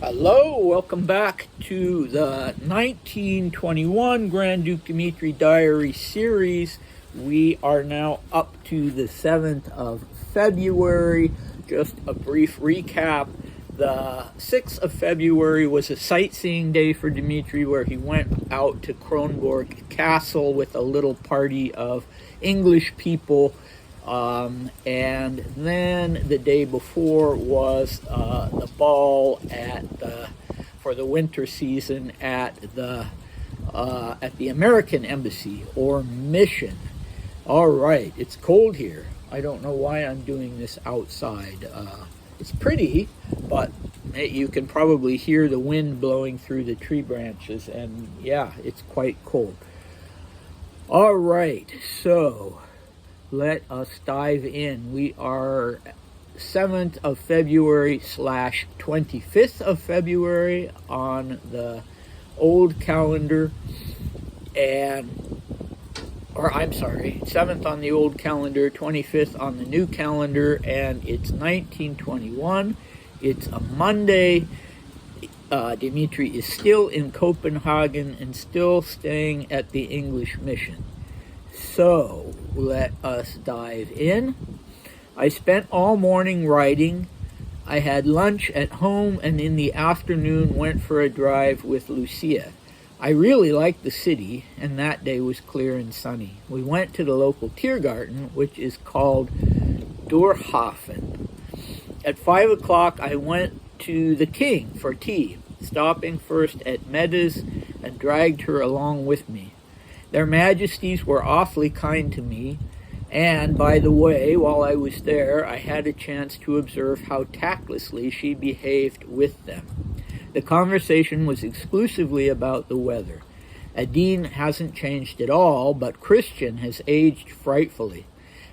Hello, welcome back to the 1921 Grand Duke Dmitri Diary series. We are now up to the 7th of February. Just a brief recap. The 6th of February was a sightseeing day for Dmitri, where he went out to Kronborg Castle with a little party of English people. And then the day before was the ball for the winter season at the American Embassy or Mission. All right, it's cold here. I don't know why I'm doing this outside. It's pretty, but you can probably hear the wind blowing through the tree branches, and yeah, it's quite cold. All right, so let us dive in. We are 7th of February / 25th of February on the old calendar, I'm sorry, 7th on the old calendar, 25th on the new calendar, and it's 1921. It's a Monday. Dmitri is still in Copenhagen and still staying at the English Mission. So, let us dive in. I spent all morning writing. I had lunch at home, and in the afternoon went for a drive with Lucia. I really liked the city, and that day was clear and sunny. We went to the local Tiergarten, which is called Durhafen. At 5 o'clock, I went to the King for tea, stopping first at Meda's and dragged her along with me. Their Majesties were awfully kind to me, and, by the way, while I was there, I had a chance to observe how tactlessly she behaved with them. The conversation was exclusively about the weather. Adine hasn't changed at all, but Christian has aged frightfully.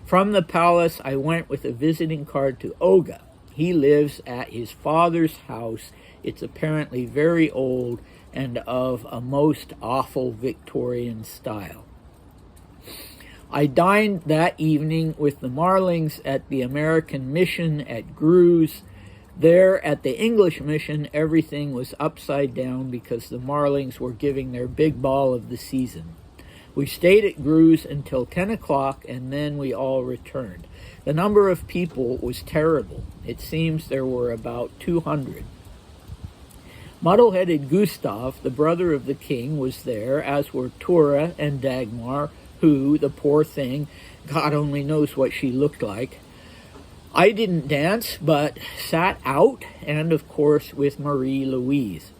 From the palace, I went with a visiting card to Olga. He lives at his father's house. It's apparently very old and of a most awful Victorian style. I dined that evening with the Marlings at the American Mission at Greuze. There at the English Mission, everything was upside down because the Marlings were giving their big ball of the season. We stayed at Greuze until 10 o'clock, and then we all returned. The number of people was terrible. It seems there were about 200. Muddle-headed Gustav, the brother of the king, was there, as were Thyra and Dagmar, who, the poor thing, God only knows what she looked like. I didn't dance, but sat out, and of course with Marie-Louise.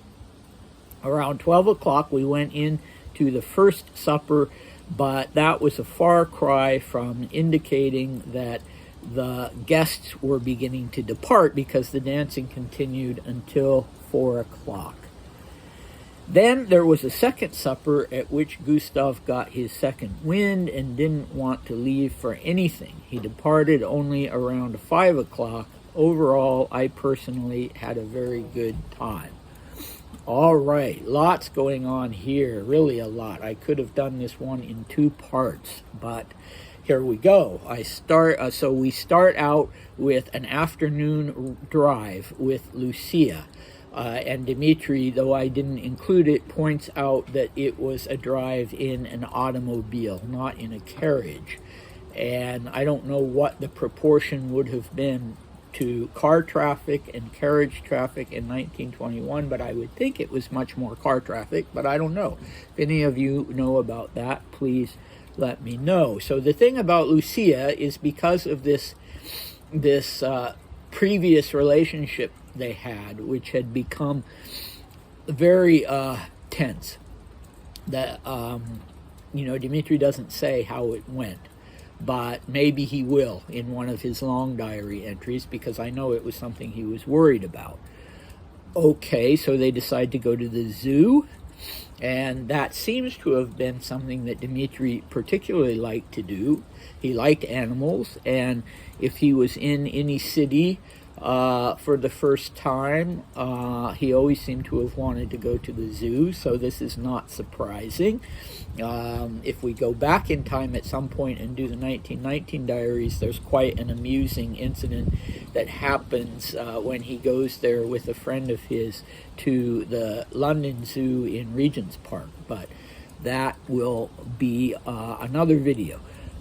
Around 12 o'clock, we went in to the first supper, but that was a far cry from indicating that the guests were beginning to depart, because the dancing continued until 4 o'clock. Then there was a second supper at which Gustav got his second wind and didn't want to leave for anything. He departed only around 5 o'clock. Overall, I personally had a very good time. All right, lots going on here, really a lot. I could have done this one in 2 parts, but here we go. So we start out with an afternoon drive with Lucia. And Dmitri, though I didn't include it, points out that it was a drive in an automobile, not in a carriage. And I don't know what the proportion would have been to car traffic and carriage traffic in 1921, but I would think it was much more car traffic, but I don't know. If any of you know about that, please let me know. So the thing about Lucia is, because of this previous relationship they had, which had become very tense, that Dmitri doesn't say how it went, but maybe he will in one of his long diary entries, because I know it was something he was worried about. Okay, so they decide to go to the zoo, and that seems to have been something that Dmitri particularly liked to do. He liked animals, and if he was in any city for the first time. He always seemed to have wanted to go to the zoo, so this is not surprising. If we go back in time at some point and do the 1919 diaries, there's quite an amusing incident that happens when he goes there with a friend of his to the London Zoo in Regent's Park, but that will be another video.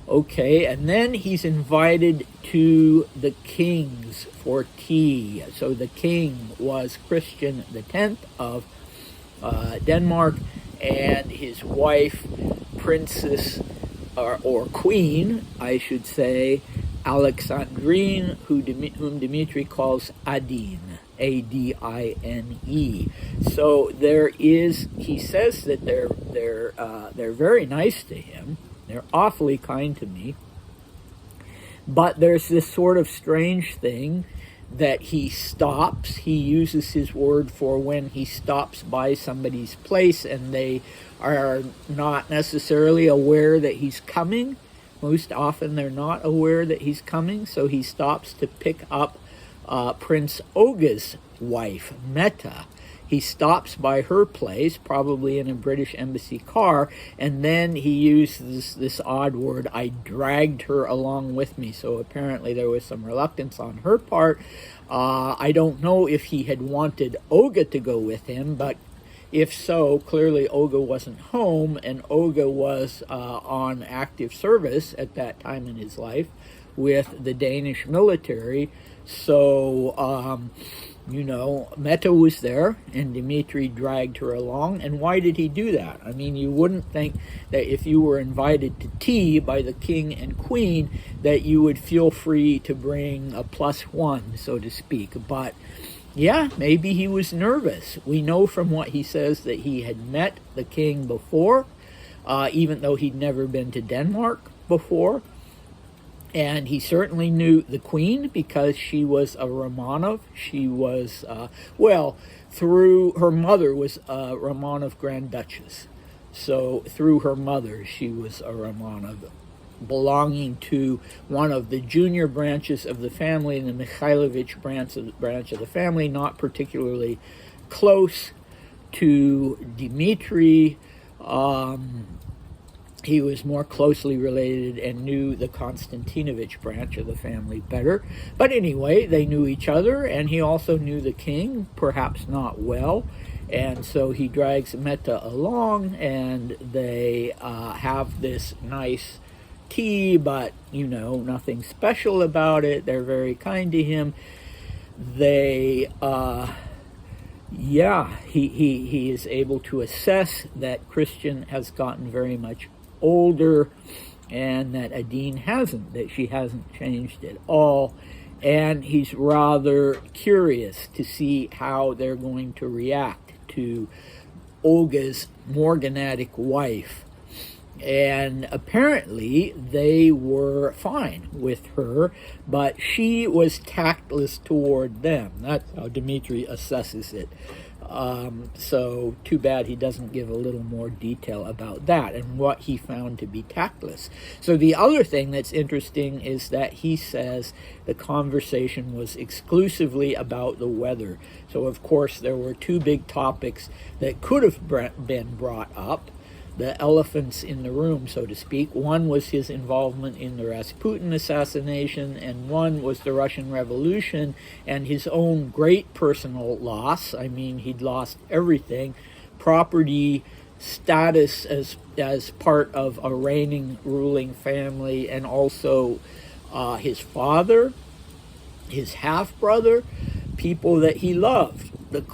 Okay, and then he's invited to the kings for tea. So the king was Christian X of Denmark, and his wife, Princess, or Queen, I should say, Alexandrine, whom Dmitri calls Adine, Adine. So there is, he says that they're very nice to him. They're awfully kind to me. But there's this sort of strange thing that he stops. He uses his word for when he stops by somebody's place and they are not necessarily aware that he's coming. Most often they're not aware that he's coming, so he stops to pick up Prince Olga's wife, Meta. He stops by her place, probably in a British embassy car, and then he uses this odd word, I dragged her along with me. So apparently there was some reluctance on her part. I don't know if he had wanted Olga to go with him, but if so, clearly Olga wasn't home, and Olga was on active service at that time in his life with the Danish military. So, you know, Meta was there, and Dmitri dragged her along. And why did he do that? I mean, you wouldn't think that if you were invited to tea by the king and queen that you would feel free to bring a +1, so to speak. But yeah, maybe he was nervous. We know from what he says that he had met the king before, even though he'd never been to Denmark before. And he certainly knew the queen because she was a Romanov. She was, well, through her mother was a Romanov Grand Duchess. So through her mother, she was a Romanov, belonging to one of the junior branches of the family, the Mikhailovich branch of the family, not particularly close to Dmitri. He was more closely related and knew the Konstantinovich branch of the family better. But anyway, they knew each other, and he also knew the king, perhaps not well. And so he drags Meta along, and they have this nice tea, but, you know, nothing special about it. They're very kind to him. They, yeah, he is able to assess that Christian has gotten very much older, and that Adine hasn't, that she hasn't changed at all. And he's rather curious to see how they're going to react to Olga's morganatic wife. And apparently they were fine with her, but she was tactless toward them. That's how Dmitri assesses it. So too bad he doesn't give a little more detail about that and what he found to be tactless. So the other thing that's interesting is that he says the conversation was exclusively about the weather. So of course there were two big topics that could have been brought up. The elephants in the room, so to speak. One was his involvement in the Rasputin assassination, and one was the Russian Revolution and his own great personal loss. I mean, he'd lost everything, property, status as part of a reigning, ruling family, and also his father, his half-brother, people that he loved,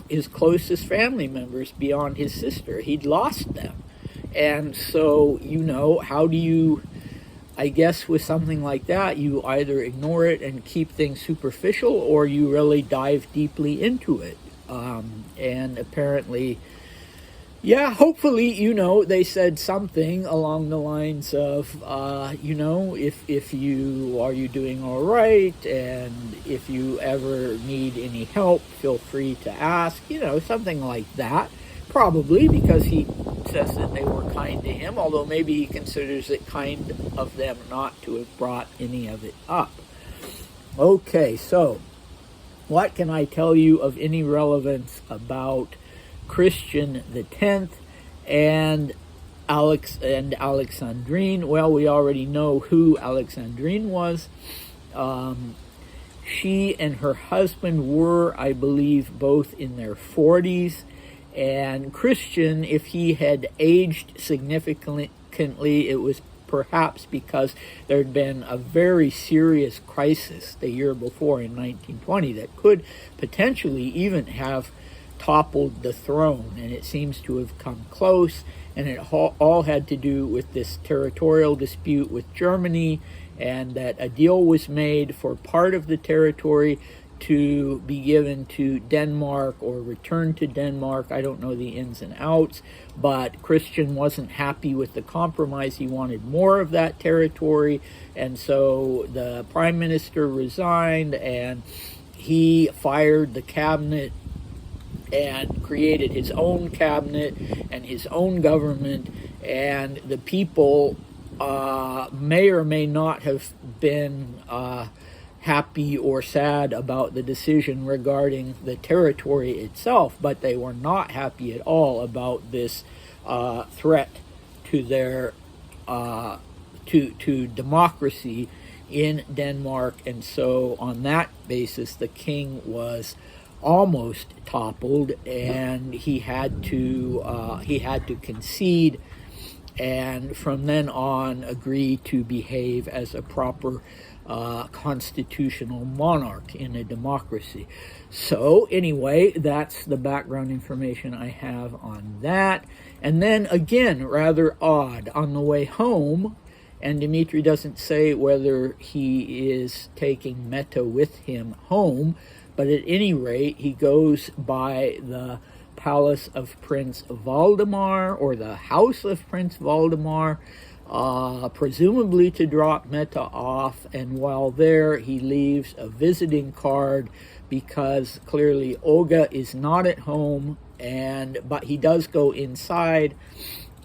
his closest family members beyond his sister. He'd lost them. And so, you know, how do you, I guess with something like that, you either ignore it and keep things superficial, or you really dive deeply into it. And apparently, yeah, hopefully, you know, they said something along the lines of, you know, if you, are you doing all right? And if you ever need any help, feel free to ask, you know, something like that. Probably because he says that they were kind to him, although maybe he considers it kind of them not to have brought any of it up. Okay, so what can I tell you of any relevance about Christian the Tenth and Alexandrine? Well, we already know who Alexandrine was. She and her husband were, I believe, both in their 40s. And Christian, if he had aged significantly, it was perhaps because there had been a very serious crisis the year before in 1920 that could potentially even have toppled the throne. And it seems to have come close. And it all had to do with this territorial dispute with Germany, and that a deal was made for part of the territory to be given to Denmark or returned to Denmark. I don't know the ins and outs, but Christian wasn't happy with the compromise. He wanted more of that territory, and so the prime minister resigned, and he fired the cabinet and created his own cabinet and his own government, and the people may or may not have been happy or sad about the decision regarding the territory itself, but they were not happy at all about this threat to their to democracy in Denmark. And so on that basis, the king was almost toppled, and he had to concede, and from then on agree to behave as a proper constitutional monarch in a democracy. So anyway, that's the background information I have on that. And then again, rather odd, on the way home, and Dmitri doesn't say whether he is taking Meta with him home, but at any rate, he goes by the palace of Prince Valdemar, or the house of Prince Valdemar, presumably to drop Meta off. And while there, he leaves a visiting card because clearly Olga is not at home, but he does go inside,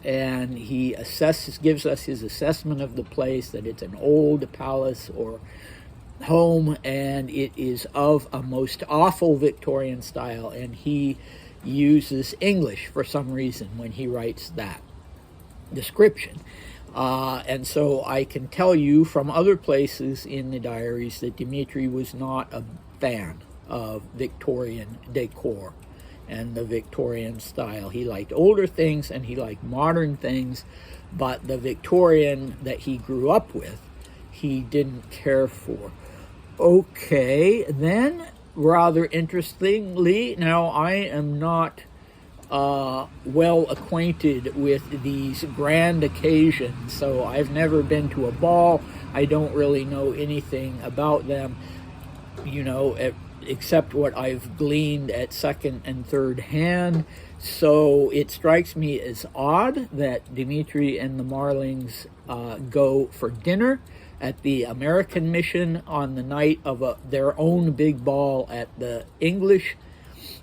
and he gives us his assessment of the place, that it's an old palace or home, and it is of a most awful Victorian style, and he uses English for some reason when he writes that description. And so I can tell you from other places in the diaries that Dmitri was not a fan of Victorian decor and the Victorian style. He liked older things and he liked modern things, but the Victorian that he grew up with, he didn't care for. Okay, then, rather interestingly, now I am not well acquainted with these grand occasions, so I've never been to a ball. I don't really know anything about them, except what I've gleaned at second and third hand. So it strikes me as odd that Dmitri and the Marlings go for dinner at the American mission on the night of their own big ball at the English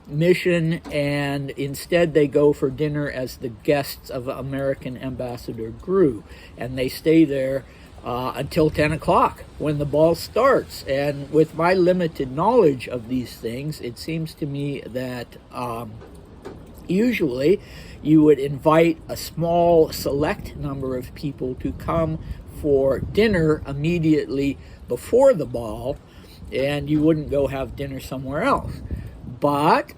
mission, and instead they go for dinner as the guests of American Ambassador Grew, and they stay there until 10 o'clock when the ball starts. And with my limited knowledge of these things, it seems to me that usually you would invite a small select number of people to come for dinner immediately before the ball, and you wouldn't go have dinner somewhere else. But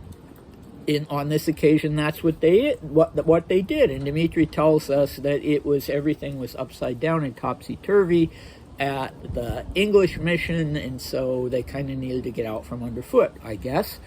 on this occasion, that's what they did. And Dmitri tells us that everything was upside down and topsy-turvy at the English mission, and so they kind of needed to get out from underfoot, I guess.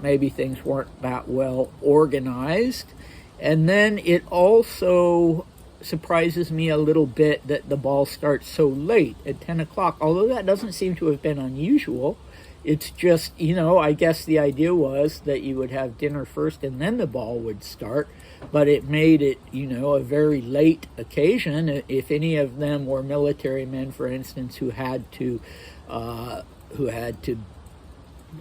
Maybe things weren't that well organized. And then it also surprises me a little bit that the ball starts so late at 10 o'clock, although that doesn't seem to have been unusual. It's just, I guess the idea was that you would have dinner first and then the ball would start, but it made it, a very late occasion. If any of them were military men, for instance, who had to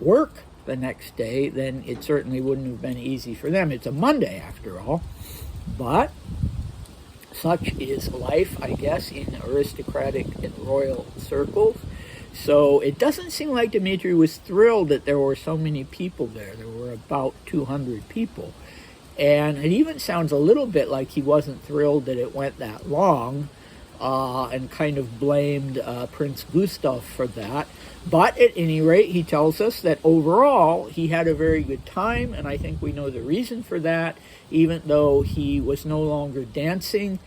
work the next day, then it certainly wouldn't have been easy for them. It's a Monday after all, but such is life, I guess, in aristocratic and royal circles. So it doesn't seem like Dmitri was thrilled that there were so many people there. There were about 200 people. And it even sounds a little bit like he wasn't thrilled that it went that long, and kind of blamed Prince Gustav for that. But at any rate, he tells us that overall he had a very good time, and I think we know the reason for that, even though he was no longer dancing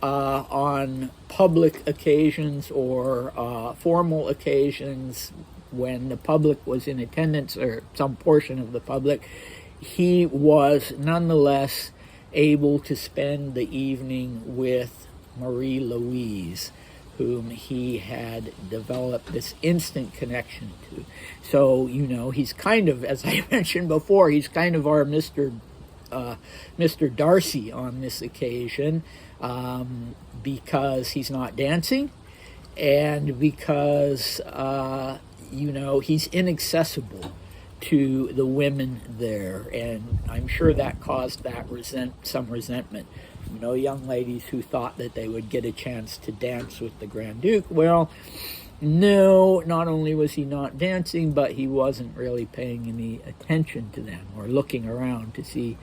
on public occasions or formal occasions when the public was in attendance, or some portion of the public. He was nonetheless able to spend the evening with Marie-Louise, whom he had developed this instant connection to. So, you know, he's kind of, as I mentioned before, he's kind of our Mr. Darcy on this occasion, because he's not dancing, and because, you know, he's inaccessible to the women there, and I'm sure that caused that some resentment. You know, young ladies who thought that they would get a chance to dance with the Grand Duke. Well, no, not only was he not dancing, but he wasn't really paying any attention to them or looking around to see,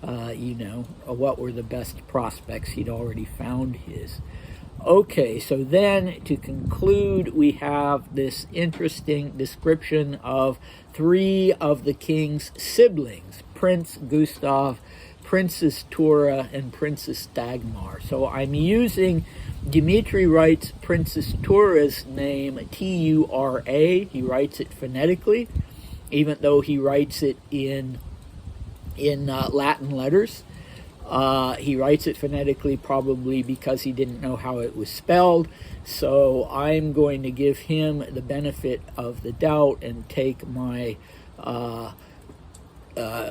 you know, what were the best prospects. He'd already found his. Okay, so then to conclude, we have this interesting description of 3 of the king's siblings, Prince Gustav, Princess Thyra, and Princess Dagmar. So I'm using, Dmitri writes Princess Thyra's name T-U-R-A. He writes it phonetically, even though he writes it in Latin letters. He writes it phonetically probably because he didn't know how it was spelled. So I'm going to give him the benefit of the doubt and take my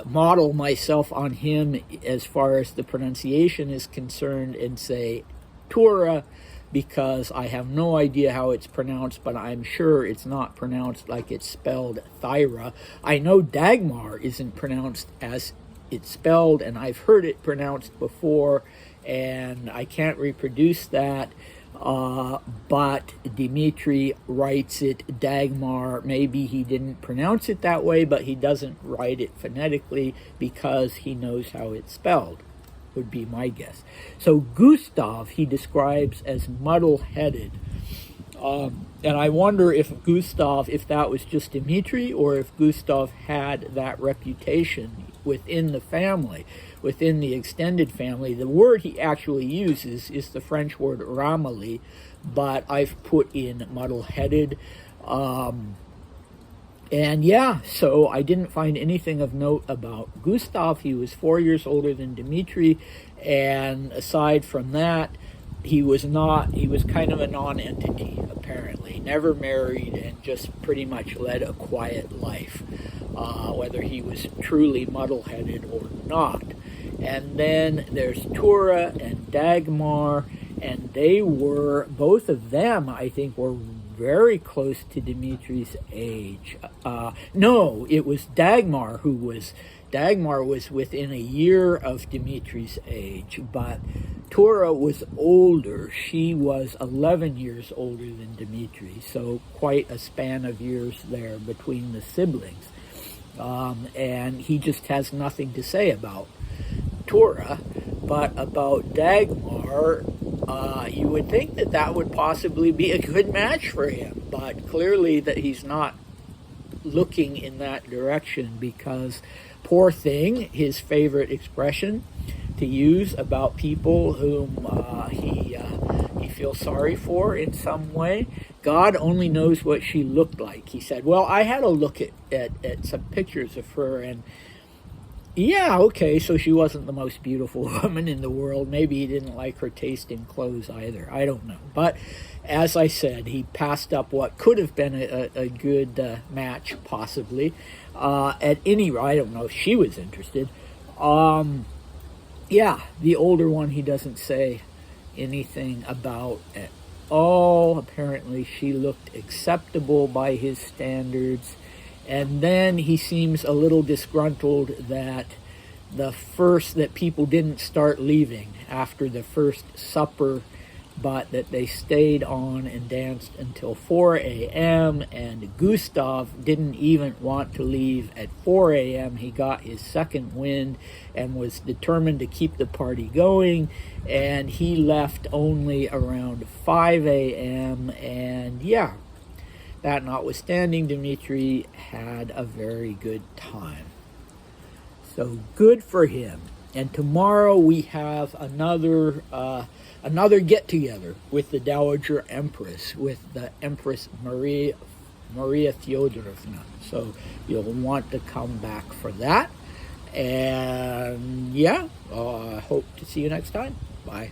model myself on him as far as the pronunciation is concerned and say Thyra, because I have no idea how it's pronounced, but I'm sure it's not pronounced like it's spelled Thyra. I know Dagmar isn't pronounced as it's spelled, and I've heard it pronounced before, and I can't reproduce that, but Dmitri writes it Dagmar. Maybe he didn't pronounce it that way, but he doesn't write it phonetically because he knows how it's spelled, would be my guess. So Gustav he describes as muddle-headed, and I wonder if Gustav, if that was just Dmitri, or if Gustav had that reputation within the family, within the extended family. The word he actually uses is the French word ramolli, but I've put in muddle-headed. And yeah, so I didn't find anything of note about Gustav. He was 4 years older than Dmitri, and aside from that, he was kind of a non-entity, apparently. Never married and just pretty much led a quiet life, whether he was truly muddle-headed or not. And then there's Thyra and Dagmar, and they were, both of them, I think, were very close to Dmitri's age. No, it was Dagmar was within a year of Dmitri's age, but Thyra was older. She was 11 years older than Dmitri, so quite a span of years there between the siblings. And he just has nothing to say about Thyra, but about Dagmar, you would think that that would possibly be a good match for him, but clearly that he's not looking in that direction, because poor thing, his favorite expression to use about people whom he feels sorry for in some way, God only knows what she looked like. He said, well, I had a look at some pictures of her, and yeah, okay, so she wasn't the most beautiful woman in the world. Maybe he didn't like her taste in clothes either. I don't know. But as I said, he passed up what could have been a good match, possibly. At any rate, I don't know if she was interested. Yeah, the older one he doesn't say anything about at all. Apparently she looked acceptable by his standards. And then he seems a little disgruntled that that people didn't start leaving after the first supper but that they stayed on and danced until 4 a.m. And Gustav didn't even want to leave at 4 a.m. He got his second wind and was determined to keep the party going, and he left only around 5 a.m. And yeah, that notwithstanding, Dmitri had a very good time. So good for him. And tomorrow we have another get-together with the Dowager Empress, with the Empress Maria Fyodorovna. So you'll want to come back for that. And yeah, I hope to see you next time. Bye.